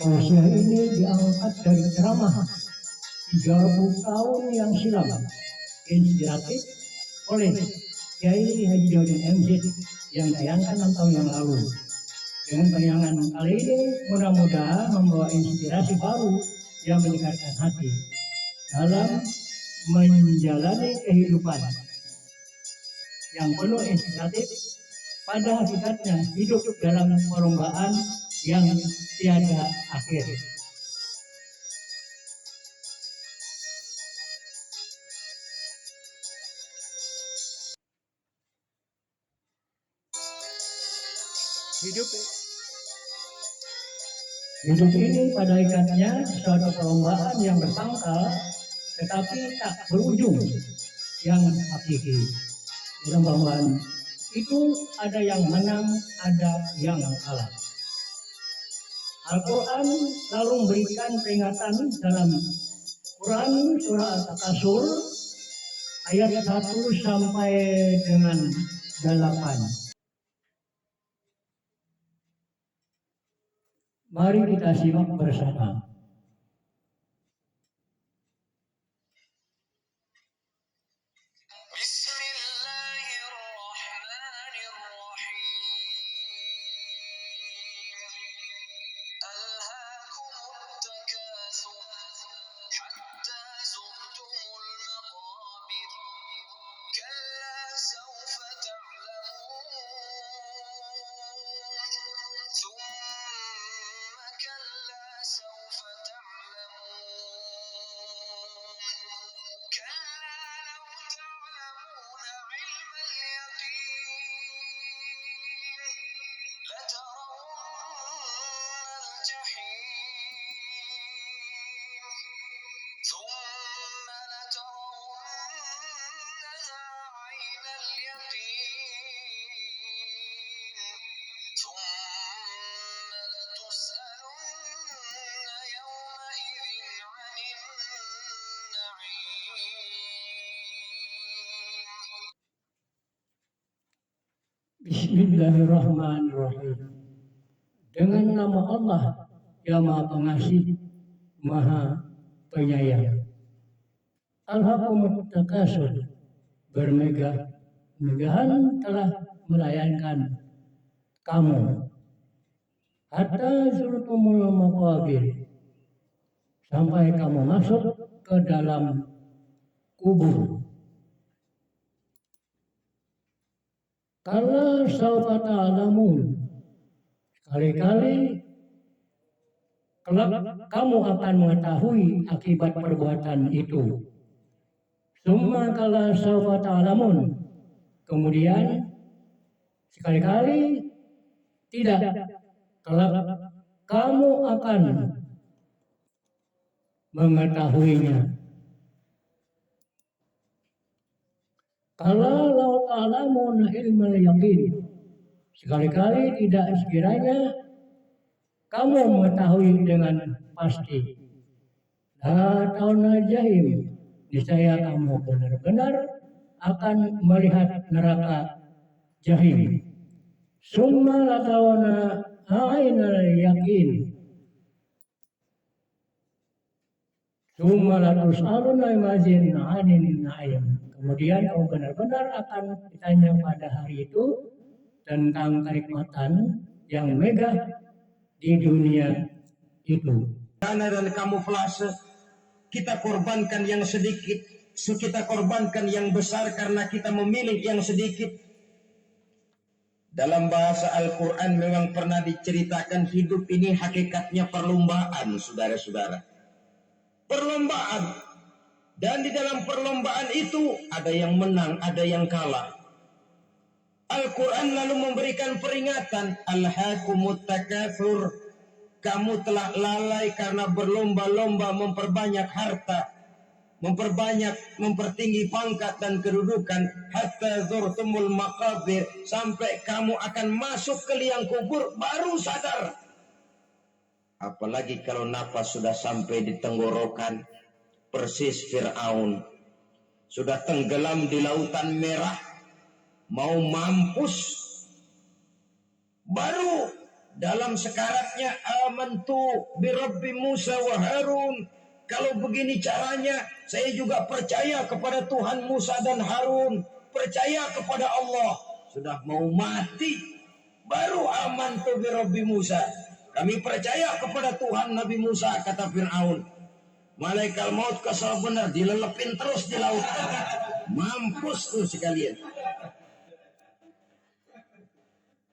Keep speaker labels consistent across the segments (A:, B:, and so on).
A: Tausiah ini diangkat dari ceramah 30 tahun yang silam, inspiratif oleh Kiai Haji Jodin MZ yang tayangkan 6 tahun yang lalu. Dengan tayangan kali ini mudah-mudahan membawa inspirasi baru yang menyegarkan hati dalam menjalani kehidupan yang penuh inspiratif. Pada hakikatnya hidup dalam perlombaan yang tiada akhir. Hidup ini pada hakikatnya suatu perlombaan yang bertangkal tetapi tak berujung, yang hakiki. Dalam perlombaan itu ada yang menang, ada yang kalah. Al-Quran lalu memberikan peringatan dalam Quran surah Al-Takasur ayat 1 sampai dengan 8. Mari kita simak bersama. Bismillahirrahmanirrahim. Dengan nama Allah yang Maha Pengasih, Maha Penyayang. Alhaakumut takasur, bermegah-megahan telah melayankan kamu. Hatta zurtumul maqabir, sampai kamu masuk ke dalam kubur. Kala sawfa ta'lamun, sekali-kali kelak kamu akan mengetahui akibat perbuatan itu. Summa kala sawfa ta'lamun, kemudian sekali-kali tidak, kelak kamu akan mengetahuinya. Kalau ta'lamun ilmal yaqin, sekali-kali tidak sekiranya kamu mengetahui dengan pasti. La tauna jahim, niscaya kamu benar-benar akan melihat neraka jahim. Summa la tauna ainal yaqin, summa la tus'aluna imazin anin na'im. Kemudian kamu benar-benar akan ditanya pada hari itu tentang kenikmatan yang megah di dunia itu.
B: Dana dan kamuflase, kita korbankan yang sedikit, kita korbankan yang besar karena kita memilih yang sedikit. Dalam bahasa Al-Quran memang pernah diceritakan hidup ini hakikatnya perlombaan, saudara-saudara. Perlombaan. Dan di dalam perlombaan itu ada yang menang, ada yang kalah. Al-Quran lalu memberikan peringatan, Alhaakumut takatsur, kamu telah lalai karena berlomba-lomba memperbanyak harta, mempertinggi pangkat dan kedudukan, hatta zurtumul maqabir, sampai kamu akan masuk ke liang kubur baru sadar. Apalagi kalau nafas sudah sampai di tenggorokan, persis Fir'aun sudah tenggelam di lautan merah, mau mampus, baru dalam sekaratnya amantu birabbi Musa wa Harun. Kalau begini caranya, saya juga percaya kepada Tuhan Musa dan Harun, percaya kepada Allah. Sudah mau mati, baru amantu birabbi Musa. Kami percaya kepada Tuhan Nabi Musa, kata Fir'aun. Malaikat maut kesal benar, dilelepin terus di laut. Mampus tuh sekalian.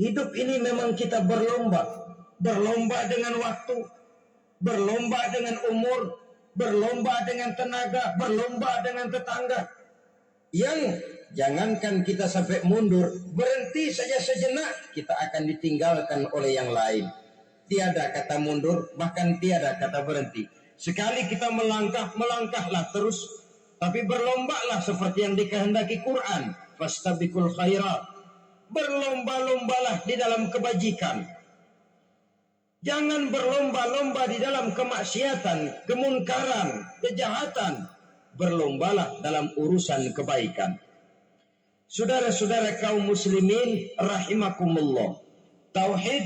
B: Hidup ini memang kita berlomba. Berlomba dengan waktu, berlomba dengan umur, berlomba dengan tenaga, berlomba dengan tetangga. Yang jangankan kita sampai mundur, berhenti saja sejenak, kita akan ditinggalkan oleh yang lain. Tiada kata mundur, bahkan tiada kata berhenti. Sekali kita melangkah, melangkahlah terus. Tapi berlombalah seperti yang dikehendaki Quran. Fastabiqul khairat. Berlomba-lombalah di dalam kebajikan. Jangan berlomba-lomba di dalam kemaksiatan, kemunkaran, kejahatan. Berlombalah dalam urusan kebaikan. Saudara-saudara kaum muslimin rahimakumullah. Tauhid,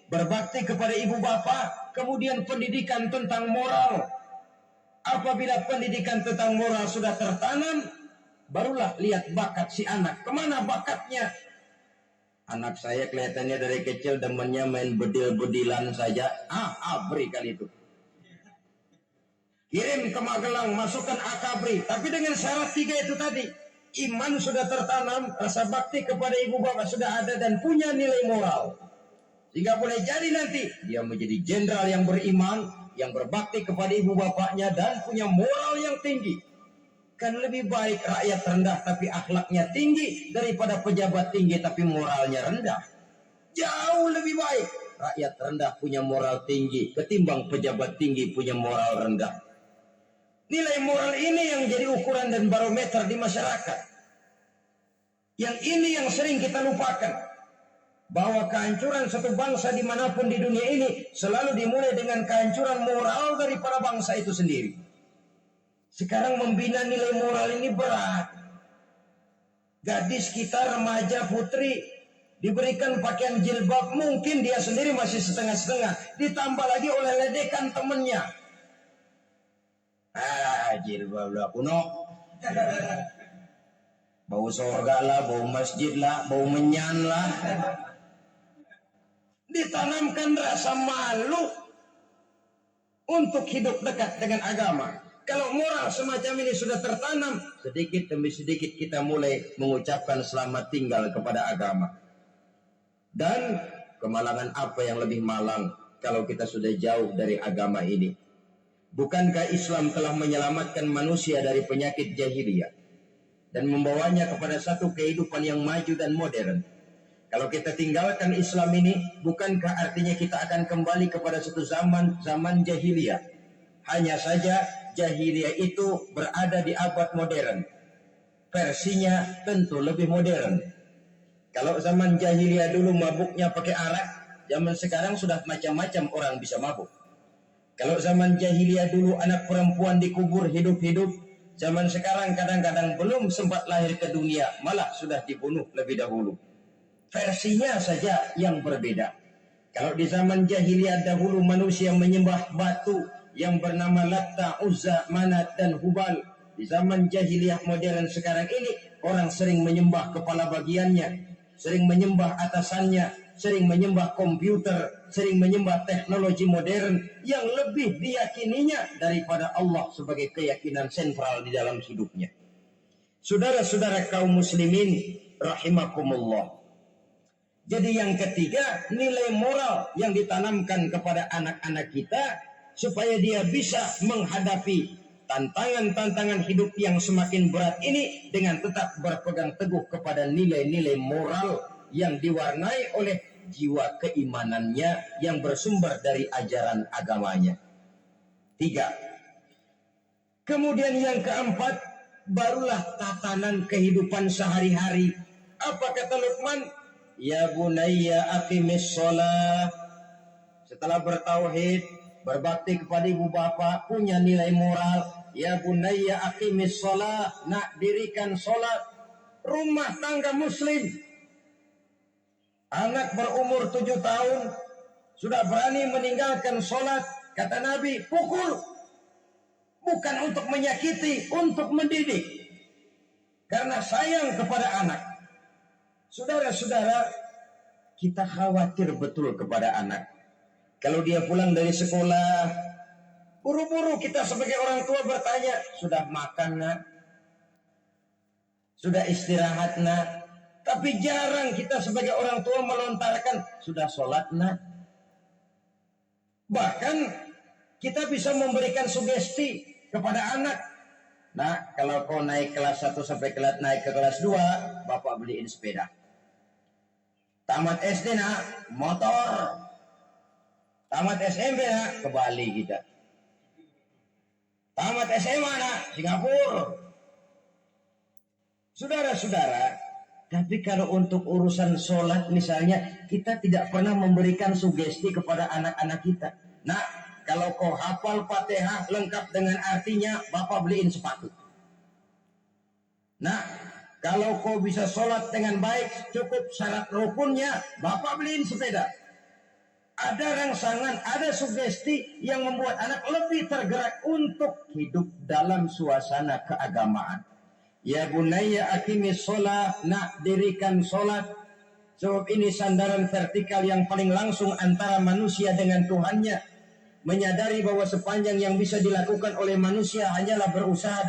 B: berbakti kepada ibu bapa, kemudian pendidikan tentang moral. Apabila pendidikan tentang moral sudah tertanam, barulah lihat bakat si anak. Kemana bakatnya? Anak saya kelihatannya dari kecil demennya main bedil-bedilan saja. Abri kali itu. Kirim ke Magelang, masukkan akabri. Tapi dengan syarat 3 itu tadi. Iman sudah tertanam, rasa bakti kepada ibu bapak sudah ada dan punya nilai moral. Sehingga boleh jadi nanti dia menjadi jenderal yang beriman, yang berbakti kepada ibu bapaknya dan punya moral yang tinggi. Kan lebih baik rakyat rendah tapi akhlaknya tinggi daripada pejabat tinggi tapi moralnya rendah. Jauh lebih baik rakyat rendah punya moral tinggi ketimbang pejabat tinggi punya moral rendah. Nilai moral ini yang jadi ukuran dan barometer di masyarakat. Yang ini yang sering kita lupakan. Bahwa kehancuran satu bangsa dimanapun di dunia ini selalu dimulai dengan kehancuran moral daripada bangsa itu sendiri. Sekarang membina nilai moral ini berat. Gadis kita, remaja, putri diberikan pakaian jilbab, mungkin dia sendiri masih setengah-setengah, ditambah lagi oleh ledekan temennya. Jilbab lah kuno. Bau surga lah, bau masjid lah, bau menyan lah. Ditanamkan rasa malu untuk hidup dekat dengan agama. Kalau moral semacam ini sudah tertanam, sedikit demi sedikit kita mulai mengucapkan selamat tinggal kepada agama. Dan kemalangan apa yang lebih malang kalau kita sudah jauh dari agama ini? Bukankah Islam telah menyelamatkan manusia dari penyakit jahiliyah dan membawanya kepada satu kehidupan yang maju dan modern? Kalau kita tinggalkan Islam ini, bukankah artinya kita akan kembali kepada satu zaman jahiliyah? Hanya saja jahiliyah itu berada di abad modern. Versinya tentu lebih modern. Kalau zaman jahiliyah dulu mabuknya pakai arak, zaman sekarang sudah macam-macam orang bisa mabuk. Kalau zaman jahiliyah dulu anak perempuan dikubur hidup-hidup, zaman sekarang kadang-kadang belum sempat lahir ke dunia, malah sudah dibunuh lebih dahulu. Versinya saja yang berbeda. Kalau di zaman jahiliyah dahulu manusia menyembah batu yang bernama Latta, Uzza, Manat, dan Hubal. Di zaman jahiliyah modern sekarang ini, orang sering menyembah kepala bagiannya, sering menyembah atasannya, sering menyembah komputer, sering menyembah teknologi modern yang lebih diyakininya daripada Allah sebagai keyakinan sentral di dalam hidupnya. Saudara-saudara kaum muslimin rahimakumullah. Jadi yang ketiga, nilai moral yang ditanamkan kepada anak-anak kita supaya dia bisa menghadapi tantangan-tantangan hidup yang semakin berat ini dengan tetap berpegang teguh kepada nilai-nilai moral yang diwarnai oleh jiwa keimanannya yang bersumber dari ajaran agamanya. 3. Kemudian yang keempat, barulah tatanan kehidupan sehari-hari. Apa kata Luqman? Ya bunayya aqimis shalah. Setelah bertauhid, berbakti kepada ibu bapa, punya nilai moral. Ya bunayya aqimis shalah, nak dirikan sholat. Rumah tangga muslim. Anak berumur 7 tahun, sudah berani meninggalkan sholat, kata Nabi, pukul. Bukan untuk menyakiti, untuk mendidik. Karena sayang kepada anak. Saudara-saudara, kita khawatir betul kepada anak. Kalau dia pulang dari sekolah, buru-buru kita sebagai orang tua bertanya, sudah makan nak? Sudah istirahat nak? Tapi jarang kita sebagai orang tua melontarkan, sudah sholat nak? Bahkan kita bisa memberikan sugesti kepada anak. Nah, kalau kau naik kelas 1 sampai naik ke kelas 2, bapak beliin sepeda. Tamat SD nak, motor. Tamat SMP nak, ke Bali kita. Tamat SMA nak, Singapura. Saudara-saudara, tapi kalau untuk urusan sholat misalnya, kita tidak pernah memberikan sugesti kepada anak-anak kita. Nah, kalau kau hafal Fatihah lengkap dengan artinya, bapak beliin sepatu. Nah, kalau kau bisa sholat dengan baik, cukup syarat rukunnya, bapak beliin sepeda. Ada rangsangan, ada sugesti yang membuat anak lebih tergerak untuk hidup dalam suasana keagamaan. Ya bunayya aqimis sholat, nak dirikan sholat. Sebab ini sandaran vertikal yang paling langsung antara manusia dengan Tuhannya. Menyadari bahwa sepanjang yang bisa dilakukan oleh manusia hanyalah berusaha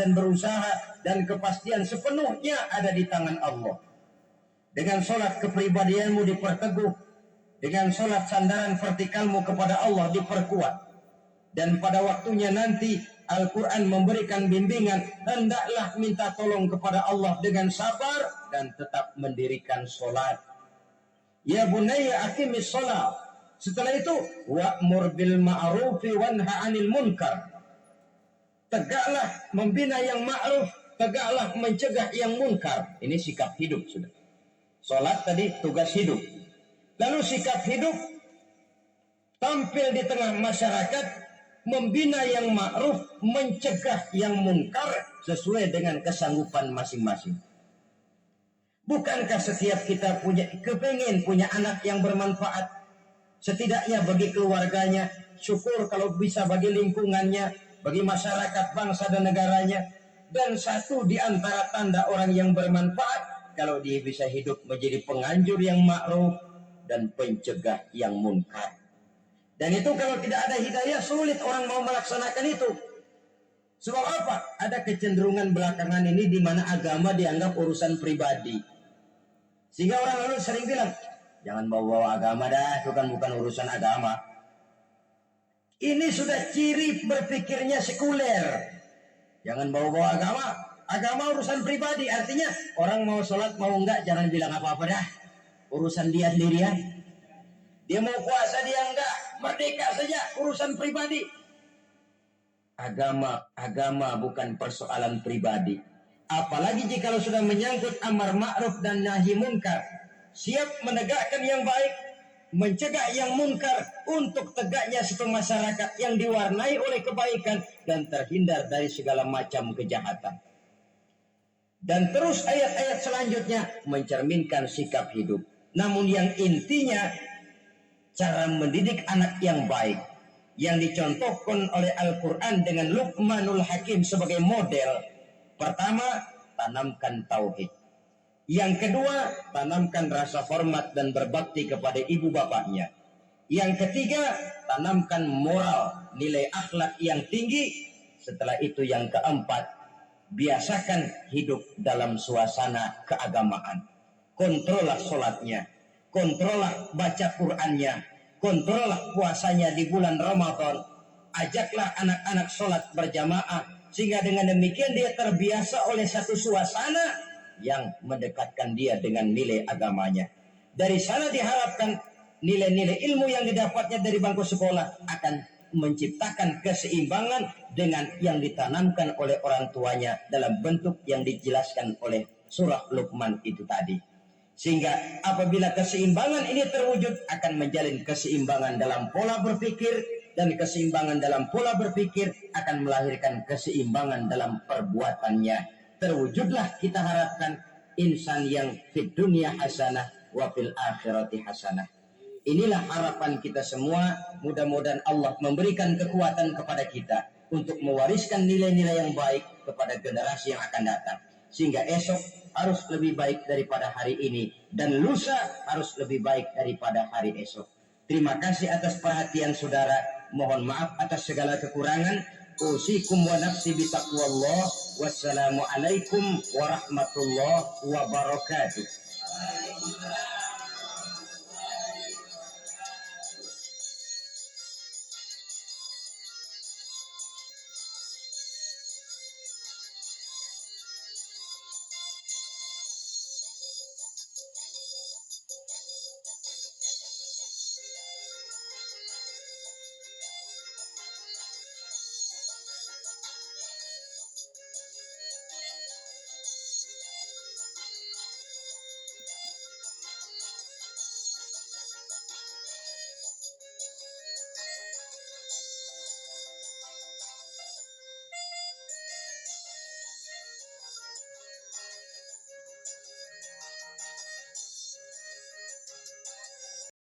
B: dan kepastian sepenuhnya ada di tangan Allah. Dengan sholat kepribadianmu diperteguh, dengan sholat sandaran vertikalmu kepada Allah diperkuat. Dan pada waktunya nanti Al-Quran memberikan bimbingan, hendaklah minta tolong kepada Allah dengan sabar dan tetap mendirikan sholat. Ya bunayya aqimis sholat. Setelah itu, wa'mur bil ma'rufi wanha 'anil munkar. Tegaklah membina yang ma'ruf, tegaklah mencegah yang munkar. Ini sikap hidup sudah. Salat tadi tugas hidup. Lalu sikap hidup tampil di tengah masyarakat, membina yang ma'ruf, mencegah yang munkar sesuai dengan kesanggupan masing-masing. Bukankah setiap kita kepingin punya anak yang bermanfaat? Setidaknya bagi keluarganya, syukur kalau bisa bagi lingkungannya, bagi masyarakat, bangsa dan negaranya. Dan satu di antara tanda orang yang bermanfaat, kalau dia bisa hidup menjadi penganjur yang ma'ruf dan pencegah yang munkar. Dan itu kalau tidak ada hidayah, sulit orang mau melaksanakan itu. Sebab apa? Ada kecenderungan belakangan ini di mana agama dianggap urusan pribadi. Sehingga orang lalu sering bilang, jangan bawa agama dah, itu kan bukan urusan agama. Ini sudah ciri berpikirnya sekuler. Jangan bawa-bawa agama. Agama urusan pribadi, artinya orang mau sholat mau enggak jangan bilang apa-apa dah. Urusan dia sendirian. Dia mau puasa dia enggak, merdeka saja, urusan pribadi. Agama bukan persoalan pribadi. Apalagi jika sudah menyangkut amar ma'ruf dan nahi munkar. Siap menegakkan yang baik, mencegah yang munkar untuk tegaknya satu masyarakat yang diwarnai oleh kebaikan dan terhindar dari segala macam kejahatan. Dan terus ayat-ayat selanjutnya mencerminkan sikap hidup. Namun yang intinya cara mendidik anak yang baik yang dicontohkan oleh Al-Quran dengan Luqmanul Hakim sebagai model. Pertama, tanamkan tauhid. Yang kedua, tanamkan rasa hormat dan berbakti kepada ibu bapaknya. Yang ketiga, tanamkan moral, nilai akhlak yang tinggi. Setelah itu yang keempat, biasakan hidup dalam suasana keagamaan. Kontrollah sholatnya, kontrollah baca Qur'annya, kontrollah puasanya di bulan Ramadan. Ajaklah anak-anak sholat berjamaah, sehingga dengan demikian dia terbiasa oleh satu suasana yang mendekatkan dia dengan nilai agamanya. Dari sana diharapkan nilai-nilai ilmu yang didapatnya dari bangku sekolah akan menciptakan keseimbangan dengan yang ditanamkan oleh orang tuanya dalam bentuk yang dijelaskan oleh surah Luqman itu tadi. Sehingga apabila keseimbangan ini terwujud akan menjalin keseimbangan dalam pola berpikir, dan keseimbangan dalam pola berpikir akan melahirkan keseimbangan dalam perbuatannya. Terwujudlah kita harapkan insan yang fid dunya hasanah wa fil akhirati hasanah. Inilah harapan kita semua. Mudah-mudahan Allah memberikan kekuatan kepada kita untuk mewariskan nilai-nilai yang baik kepada generasi yang akan datang. Sehingga esok harus lebih baik daripada hari ini. Dan lusa harus lebih baik daripada hari esok. Terima kasih atas perhatian saudara. Mohon maaf atas segala kekurangan. Usikum wa nafsi bitaqwallah. Wassalamualaikum warahmatullahi wabarakatuh.